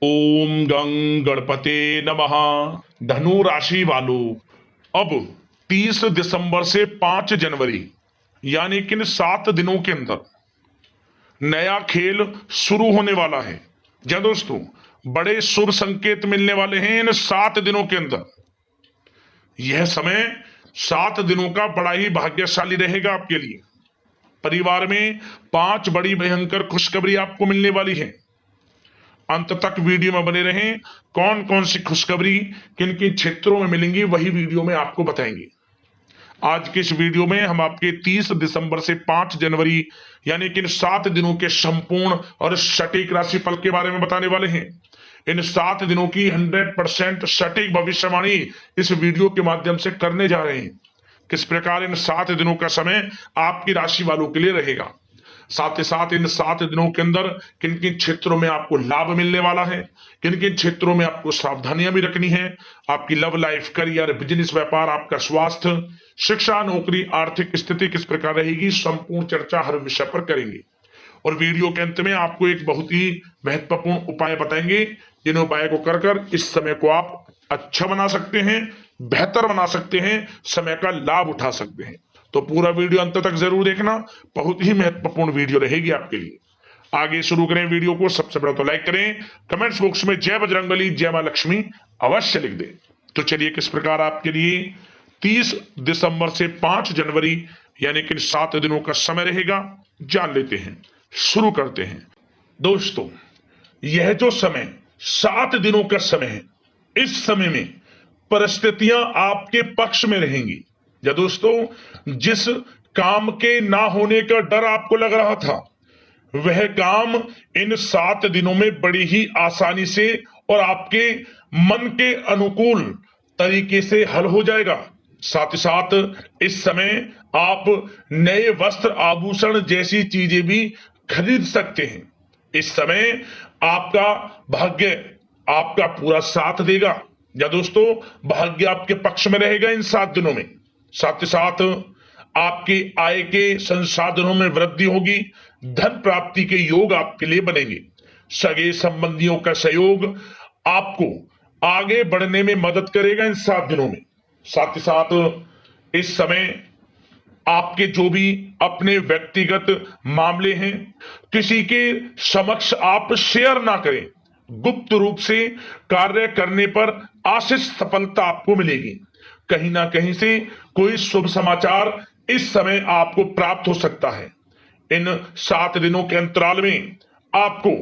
ओम गं गणपते नमः। धनु राशि वालों, अब 30 दिसंबर से 5 जनवरी यानी कि इन 7 दिनों के अंदर नया खेल शुरू होने वाला है। जी दोस्तों, बड़े शुभ संकेत मिलने वाले हैं इन 7 दिनों के अंदर। यह समय 7 दिनों का बड़ा ही भाग्यशाली रहेगा आपके लिए। परिवार में 5 बड़ी भयंकर खुशखबरी आपको मिलने वाली है। अंत तक वीडियो में बने रहें। कौन कौन सी खुशखबरी किन किन क्षेत्रों में मिलेंगी वही वीडियो में आपको बताएंगे। आज के इस वीडियो में हम आपके 30 दिसंबर से 5 जनवरी यानी कि इन 7 दिनों के संपूर्ण और सटीक राशिफल के बारे में बताने वाले हैं। इन 7 दिनों की 100% सटीक भविष्यवाणी इस वीडियो के माध्यम से करने जा रहे हैं। किस प्रकार इन 7 दिनों का समय आपकी राशि वालों के लिए रहेगा, साथ ही साथ इन 7 दिनों के अंदर किन किन क्षेत्रों में आपको लाभ मिलने वाला है, किन किन क्षेत्रों में आपको सावधानियां भी रखनी है। आपकी लव लाइफ, करियर, बिजनेस, व्यापार, आपका स्वास्थ्य, शिक्षा, नौकरी, आर्थिक स्थिति किस प्रकार रहेगी, संपूर्ण चर्चा हर विषय पर करेंगे। और वीडियो के अंत में आपको एक बहुत ही महत्वपूर्ण उपाय बताएंगे, जिन उपाय को कर इस समय को आप अच्छा बना सकते हैं, बेहतर बना सकते हैं, समय का लाभ उठा सकते हैं। तो पूरा वीडियो अंत तक जरूर देखना, बहुत ही महत्वपूर्ण वीडियो रहेगी आपके लिए। आगे शुरू करें वीडियो को। सबसे पहले तो लाइक करें, कमेंट्स बॉक्स में जय बजरंगबली, जय मां लक्ष्मी अवश्य लिख दें। तो चलिए किस प्रकार आपके लिए 30 दिसंबर से 5 जनवरी यानी कि 7 दिनों का समय रहेगा, जान लेते हैं। शुरू करते हैं। दोस्तों, यह जो समय 7 दिनों का समय है, इस समय में परिस्थितियां आपके पक्ष में रहेंगी। या दोस्तों, जिस काम के ना होने का डर आपको लग रहा था, वह काम इन 7 दिनों में बड़ी ही आसानी से और आपके मन के अनुकूल तरीके से हल हो जाएगा। साथ ही साथ इस समय आप नए वस्त्र, आभूषण जैसी चीजें भी खरीद सकते हैं। इस समय आपका भाग्य आपका पूरा साथ देगा। या दोस्तों, भाग्य आपके पक्ष में रहेगा इन 7 दिनों में। साथ ही साथ आपकी आय के संसाधनों में वृद्धि होगी, धन प्राप्ति के योग आपके लिए बनेंगे। सगे संबंधियों का सहयोग आपको आगे बढ़ने में मदद करेगा इन 7 दिनों में। साथ ही साथ इस समय आपके जो भी अपने व्यक्तिगत मामले हैं, किसी के समक्ष आप शेयर ना करें। गुप्त रूप से कार्य करने पर आशीष सफलता आपको मिलेगी। कहीं ना कहीं से कोई शुभ समाचार इस समय आपको प्राप्त हो सकता है। इन 7 दिनों के अंतराल में आपको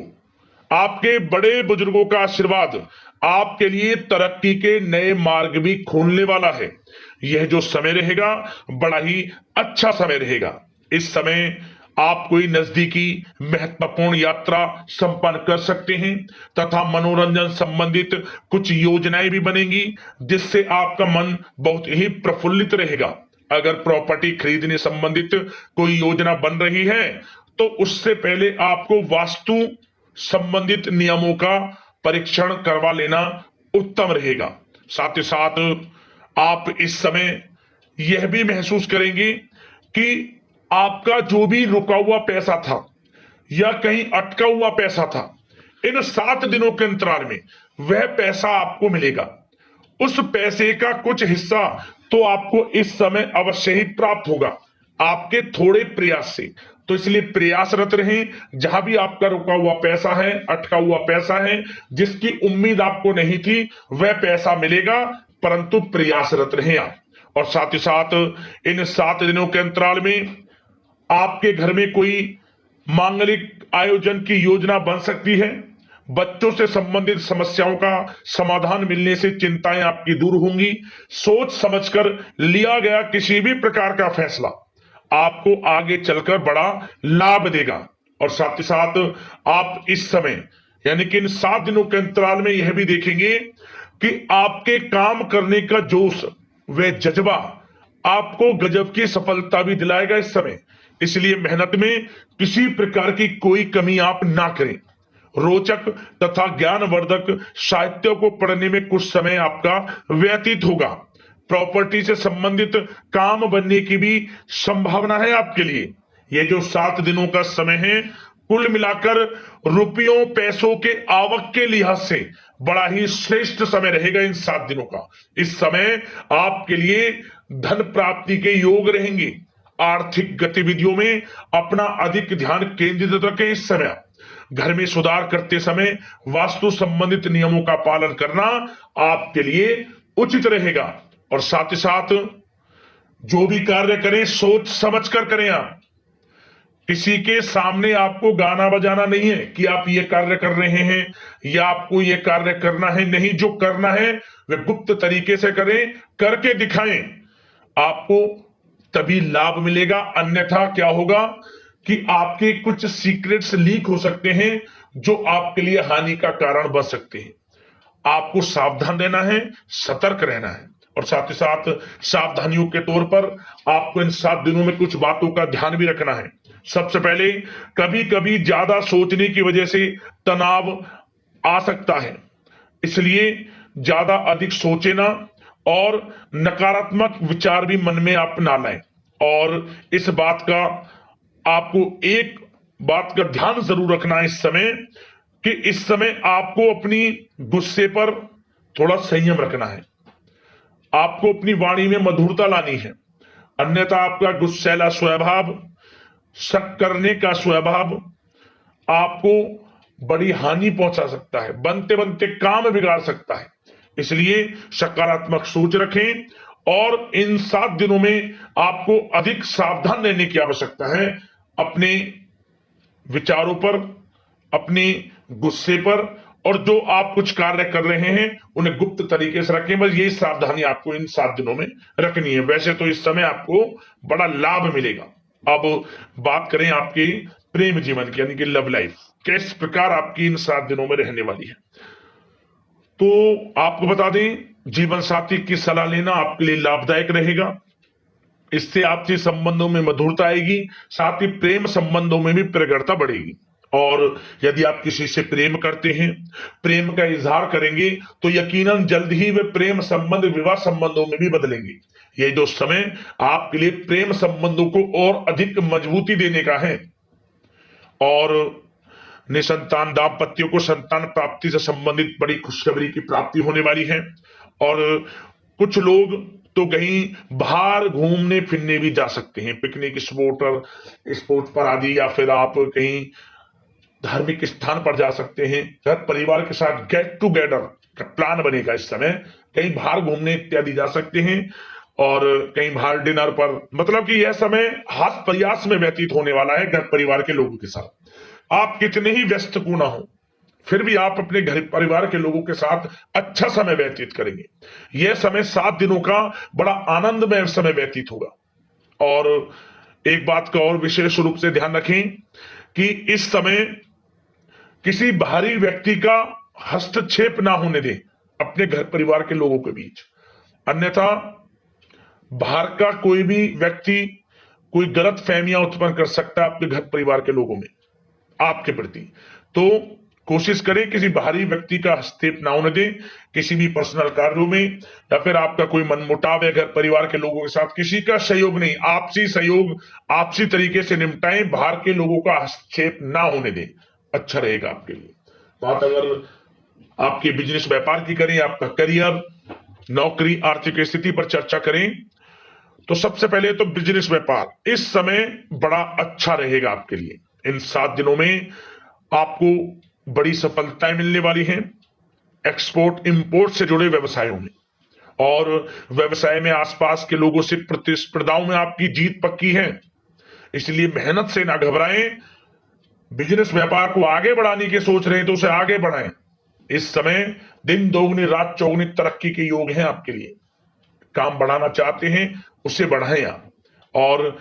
आपके बड़े बुजुर्गों का आशीर्वाद आपके लिए तरक्की के नए मार्ग भी खोलने वाला है। यह जो समय रहेगा, बड़ा ही अच्छा समय रहेगा। इस समय आप कोई नजदीकी महत्वपूर्ण यात्रा संपन्न कर सकते हैं तथा मनोरंजन संबंधित कुछ योजनाएं भी बनेंगी, जिससे आपका मन बहुत ही प्रफुल्लित रहेगा। अगर प्रॉपर्टी खरीदने संबंधित कोई योजना बन रही है, तो उससे पहले आपको वास्तु संबंधित नियमों का परीक्षण करवा लेना उत्तम रहेगा। साथ ही साथ आप इस समय यह भी महसूस करेंगे कि आपका जो भी रुका हुआ पैसा था या कहीं अटका हुआ पैसा था, इन 7 दिनों के अंतराल में वह पैसा आपको मिलेगा। उस पैसे का कुछ हिस्सा तो आपको इस समय अवश्य ही प्राप्त होगा, आपके थोड़े प्रयास से। तो इसलिए प्रयासरत रहें। जहां भी आपका रुका हुआ पैसा है, अटका हुआ पैसा है, जिसकी उम्मीद आपको नहीं थी, वह पैसा मिलेगा, परंतु प्रयासरत रहें आप। और साथ ही साथ इन 7 दिनों के अंतराल में आपके घर में कोई मांगलिक आयोजन की योजना बन सकती है। बच्चों से संबंधित समस्याओं का समाधान मिलने से चिंताएं आपकी दूर होंगी। सोच समझकर लिया गया किसी भी प्रकार का फैसला आपको आगे चलकर बड़ा लाभ देगा। और साथ ही साथ आप इस समय यानी कि इन 7 दिनों के अंतराल में यह भी देखेंगे कि आपके काम करने का जोश, वह जज्बा आपको गजब की सफलता भी दिलाएगा इस समय। इसलिए मेहनत में किसी प्रकार की कोई कमी आप ना करें। रोचक तथा ज्ञानवर्धक साहित्य को पढ़ने में कुछ समय आपका व्यतीत होगा। प्रॉपर्टी से संबंधित काम बनने की भी संभावना है आपके लिए। ये जो 7 दिनों का समय है, कुल मिलाकर रुपयों पैसों के आवक के लिहाज से बड़ा ही श्रेष्ठ समय रहेगा इन 7 दिनों का। इस समय आपके लिए धन प्राप्ति के योग रहेंगे। आर्थिक गतिविधियों में अपना अधिक ध्यान केंद्रित रखें। इस समय घर में सुधार करते समय वास्तु संबंधित नियमों का पालन करना आपके लिए उचित रहेगा। और साथ ही साथ जो भी कार्य करें सोच समझ कर करें। आप किसी के सामने आपको गाना बजाना नहीं है कि आप ये कार्य कर रहे हैं या आपको ये कार्य करना है। नहीं, जो करना है वह गुप्त तरीके से करें, करके दिखाएं। आपको तभी लाभ मिलेगा, अन्यथा क्या होगा कि आपके कुछ सीक्रेट्स लीक हो सकते हैं जो आपके लिए हानि का कारण बन सकते हैं। आपको सावधान रहना है, सतर्क रहना है। और साथ ही साथ सावधानियों के तौर पर आपको इन 7 दिनों में कुछ बातों का ध्यान भी रखना है। सबसे पहले, कभी कभी ज्यादा सोचने की वजह से तनाव आ सकता है, इसलिए ज्यादा अधिक सोचे ना और नकारात्मक विचार भी मन में आप ना लाएं। और इस बात का आपको एक बात का ध्यान जरूर रखना है इस समय, कि इस समय आपको अपनी गुस्से पर थोड़ा संयम रखना है। आपको अपनी वाणी में मधुरता लानी है, अन्यथा आपका गुस्सैला स्वभाव, शक करने का स्वभाव आपको बड़ी हानि पहुंचा सकता है, बनते बनते काम बिगाड़ सकता है। इसलिए सकारात्मक सोच रखें और इन 7 दिनों में आपको अधिक सावधान रहने की आवश्यकता है। अपने विचारों पर, अपने गुस्से पर, और जो आप कुछ कार्य कर रहे हैं उन्हें गुप्त तरीके से रखें। बस यही सावधानी आपको इन 7 दिनों में रखनी है। वैसे तो इस समय आपको बड़ा लाभ मिलेगा। अब बात करें आपके प्रेम जीवन की, यानी कि लव लाइफ किस प्रकार आपकी इन 7 दिनों में रहने वाली है। तो आपको बता दें, जीवन साथी की सलाह लेना आपके लिए लाभदायक रहेगा। इससे आपसी संबंधों में मधुरता आएगी, साथ ही प्रेम संबंधों में भी प्रगाढ़ता बढ़ेगी। और यदि आप किसी से प्रेम करते हैं, प्रेम का इजहार करेंगे, तो यकीनन जल्द ही वे प्रेम संबंध विवाह संबंधों में भी बदलेंगे। ये जो समय आपके लिए प्रेम संबंधों को और अधिक मजबूती देने का है। और निसंतान दाम्पत्यों को संतान प्राप्ति से संबंधित बड़ी खुशखबरी की प्राप्ति होने वाली है। और कुछ लोग तो कहीं बाहर घूमने फिरने भी जा सकते हैं, पिकनिक स्पॉट पर आदि, या फिर आप कहीं धार्मिक स्थान पर जा सकते हैं। घर परिवार के साथ गेट टुगेदर का प्लान बनेगा। इस समय कहीं बाहर घूमने इत्यादि जा सकते हैं और कहीं बाहर डिनर पर, मतलब कि यह समय हास प्रयास में व्यतीत होने वाला है घर परिवार के लोगों के साथ। आप कितने ही व्यस्त क्यों ना हो, फिर भी आप अपने घर परिवार के लोगों के साथ अच्छा समय व्यतीत करेंगे। यह समय 7 दिनों का बड़ा आनंदमय समय व्यतीत होगा। और एक बात का और विशेष रूप से ध्यान रखें कि इस समय किसी बाहरी व्यक्ति का हस्तक्षेप ना होने दें अपने घर परिवार के लोगों के बीच, अन्यथा बाहर का कोई भी व्यक्ति कोई गलत फहमियां उत्पन्न कर सकता है आपके घर परिवार के लोगों में आपके प्रति। तो कोशिश करें किसी बाहरी व्यक्ति का हस्तक्षेप ना होने दें किसी भी पर्सनल कार्यों में, या फिर आपका कोई मनमुटाव है घर परिवार के लोगों के साथ, किसी का सहयोग नहीं, आपसी सहयोग आपसी तरीके से निपटाएं, बाहर के लोगों का हस्तक्षेप ना होने दें, अच्छा रहेगा आपके लिए। बात अगर आपके बिजनेस व्यापार की करें, आपका करियर, नौकरी, आर्थिक स्थिति पर चर्चा करें, तो सबसे पहले तो बिजनेस व्यापार इस समय बड़ा अच्छा रहेगा आपके लिए। इन 7 दिनों में आपको बड़ी सफलताएं मिलने वाली हैं एक्सपोर्ट इंपोर्ट से जुड़े व्यवसायों में, और व्यवसाय में आसपास के लोगों से प्रतिस्पर्धाओं में आपकी जीत पक्की है। इसलिए मेहनत से ना घबराएं। बिजनेस व्यापार को आगे बढ़ाने की सोच रहे हैं तो उसे आगे बढ़ाएं। इस समय दिन दोगुनी रात चौगुनी तरक्की के योग हैं आपके लिए। काम बढ़ाना चाहते हैं उसे बढ़ाएं आप। और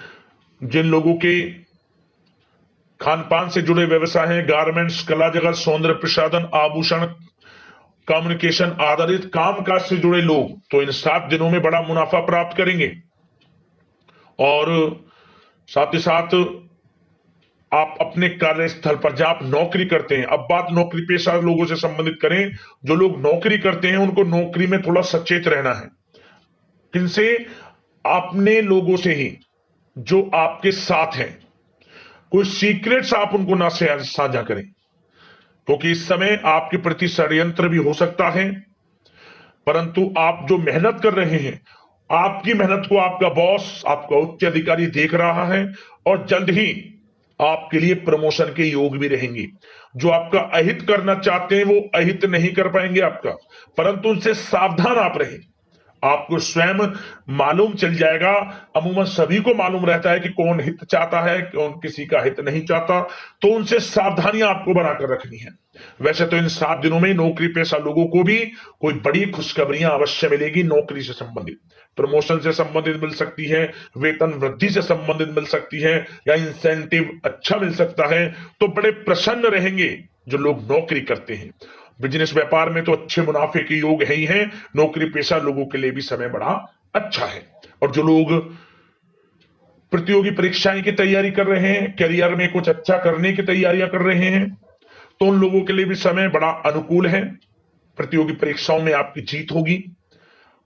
जिन लोगों के खान पान से जुड़े व्यवसाय हैं, गारमेंट्स, कला जगत, सौंदर्य प्रसाधन, आभूषण, कम्युनिकेशन आधारित कामकाज से जुड़े लोग, तो इन 7 दिनों में बड़ा मुनाफा प्राप्त करेंगे। और साथ ही साथ आप अपने कार्यस्थल पर जहां आप नौकरी करते हैं, अब बात नौकरी पेशा लोगों से संबंधित करें, जो लोग नौकरी करते हैं उनको नौकरी में थोड़ा सचेत रहना है। किनसे? अपने लोगों से ही जो आपके साथ हैं। कोई सीक्रेट्स आप उनको ना साझा करें, क्योंकि इस समय आपके प्रति षड्यंत्र भी हो सकता है। परंतु आप जो मेहनत कर रहे हैं, आपकी मेहनत को आपका बॉस, आपका उच्च अधिकारी देख रहा है और जल्द ही आपके लिए प्रमोशन के योग भी रहेंगे। जो आपका अहित करना चाहते हैं वो अहित नहीं कर पाएंगे आपका, परंतु उनसे सावधान आप रहें। आपको स्वयं मालूम चल जाएगा, अमूमन सभी को मालूम रहता है कि कौन हित चाहता है, कौन किसी का हित नहीं चाहता, तो उनसे सावधानियां आपको बनाकर रखनी है। वैसे तो इन 7 दिनों में नौकरी पेशा लोगों को भी कोई बड़ी खुशखबरियां अवश्य मिलेगी। नौकरी से संबंधित, प्रमोशन से संबंधित मिल सकती है, वेतन वृद्धि से संबंधित मिल सकती है, या इंसेंटिव अच्छा मिल सकता है। तो बड़े प्रसन्न रहेंगे जो लोग नौकरी करते हैं। बिजनेस व्यापार में तो अच्छे मुनाफे के योग है ही है। नौकरी पेशा लोगों के लिए भी समय बड़ा अच्छा है। और जो लोग प्रतियोगी परीक्षाएं की तैयारी कर रहे हैं, करियर में कुछ अच्छा करने की तैयारियां कर रहे हैं, तो उन लोगों के लिए भी समय बड़ा अनुकूल है। प्रतियोगी परीक्षाओं में आपकी जीत होगी।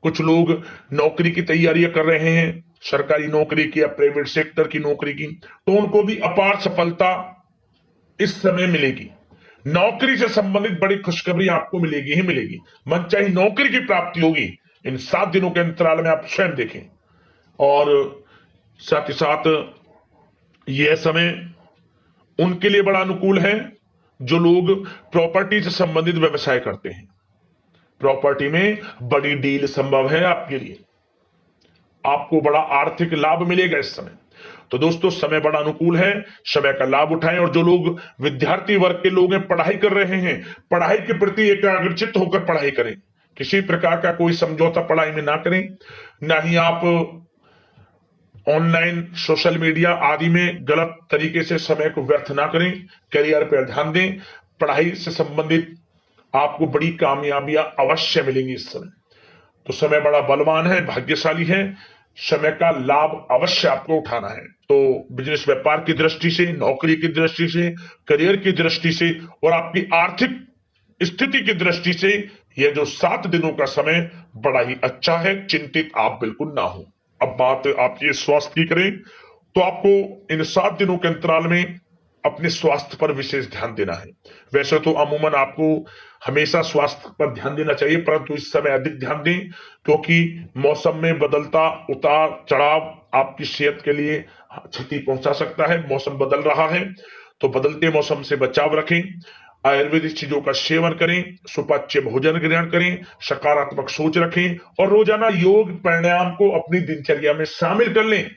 कुछ लोग नौकरी की तैयारियां कर रहे हैं, सरकारी नौकरी की या प्राइवेट सेक्टर की नौकरी की, तो उनको भी अपार सफलता इस समय मिलेगी। नौकरी से संबंधित बड़ी खुशखबरी आपको मिलेगी ही मिलेगी। मनचाही नौकरी की प्राप्ति होगी इन 7 दिनों के अंतराल में, आप स्वयं देखें। और साथ ही साथ यह समय उनके लिए बड़ा अनुकूल है जो लोग प्रॉपर्टी से संबंधित व्यवसाय करते हैं। प्रॉपर्टी में बड़ी डील संभव है आपके लिए, आपको बड़ा आर्थिक लाभ मिलेगा इस समय। तो दोस्तों, समय बड़ा अनुकूल है, समय का लाभ उठाएं। और जो लोग विद्यार्थी वर्ग के लोग हैं, पढ़ाई कर रहे हैं, पढ़ाई के प्रति एकाग्रचित्त होकर पढ़ाई करें। किसी प्रकार का कोई समझौता पढ़ाई में ना करें, ना ही आप ऑनलाइन सोशल मीडिया आदि में गलत तरीके से समय को व्यर्थ ना करें। करियर पर ध्यान दें। पढ़ाई से संबंधित आपको बड़ी कामयाबियां अवश्य मिलेंगी इस समय। तो समय बड़ा बलवान है, भाग्यशाली है। समय का लाभ अवश्य आपको उठाना है। तो बिजनेस व्यापार की दृष्टि से, नौकरी की दृष्टि से, करियर की दृष्टि से और आपकी आर्थिक स्थिति की दृष्टि से यह जो 7 दिनों का समय बड़ा ही अच्छा है। चिंतित आप बिल्कुल ना हो। अब बात आपके स्वास्थ्य की करें तो आपको इन 7 दिनों के अंतराल में अपने स्वास्थ्य पर विशेष ध्यान देना है। वैसे तो अमूमन आपको हमेशा स्वास्थ्य पर ध्यान देना चाहिए, परंतु इस समय अधिक ध्यान दें, क्योंकि मौसम में बदलता उतार चढ़ाव आपकी सेहत के लिए क्षति पहुंचा सकता है। मौसम बदल रहा है, तो बदलते मौसम से बचाव रखें। आयुर्वेदिक चीजों का सेवन करें, सुपाच्य भोजन ग्रहण करें, सकारात्मक सोच रखें और रोजाना योग प्राणायाम को अपनी दिनचर्या में शामिल कर लें।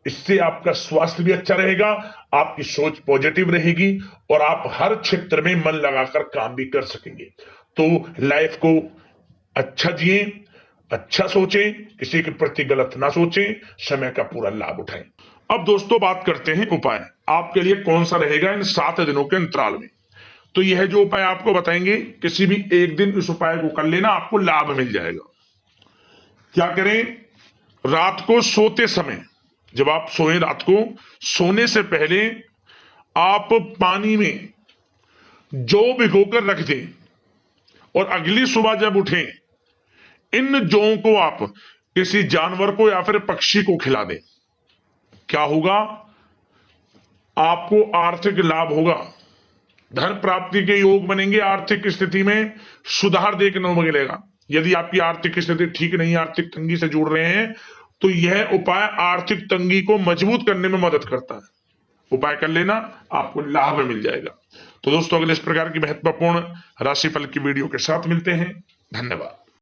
इससे आपका स्वास्थ्य भी अच्छा रहेगा, आपकी सोच पॉजिटिव रहेगी और आप हर क्षेत्र में मन लगाकर काम भी कर सकेंगे। तो लाइफ को अच्छा जिए, अच्छा सोचें, किसी के प्रति गलत ना सोचें, समय का पूरा लाभ उठाएं। अब दोस्तों बात करते हैं उपाय आपके लिए कौन सा रहेगा इन 7 दिनों के अंतराल में। तो यह जो उपाय आपको बताएंगे, किसी भी एक दिन इस उपाय को कर लेना, आपको लाभ मिल जाएगा। क्या करें? रात को सोते समय, जब आप सोए, रात को सोने से पहले आप पानी में जौ भिगोकर रख दें और अगली सुबह जब उठें, इन जौ को आप किसी जानवर को या फिर पक्षी को खिला दें। क्या होगा? आपको आर्थिक लाभ होगा, धन प्राप्ति के योग बनेंगे, आर्थिक स्थिति में सुधार देखने को मिलेगा। यदि आपकी आर्थिक स्थिति ठीक नहीं, आर्थिक तंगी से जुड़ रहे हैं, तो यह उपाय आर्थिक तंगी को मजबूत करने में मदद करता है। उपाय कर लेना, आपको लाभ मिल जाएगा। तो दोस्तों, अगले इस प्रकार की महत्वपूर्ण राशिफल की वीडियो के साथ मिलते हैं। धन्यवाद।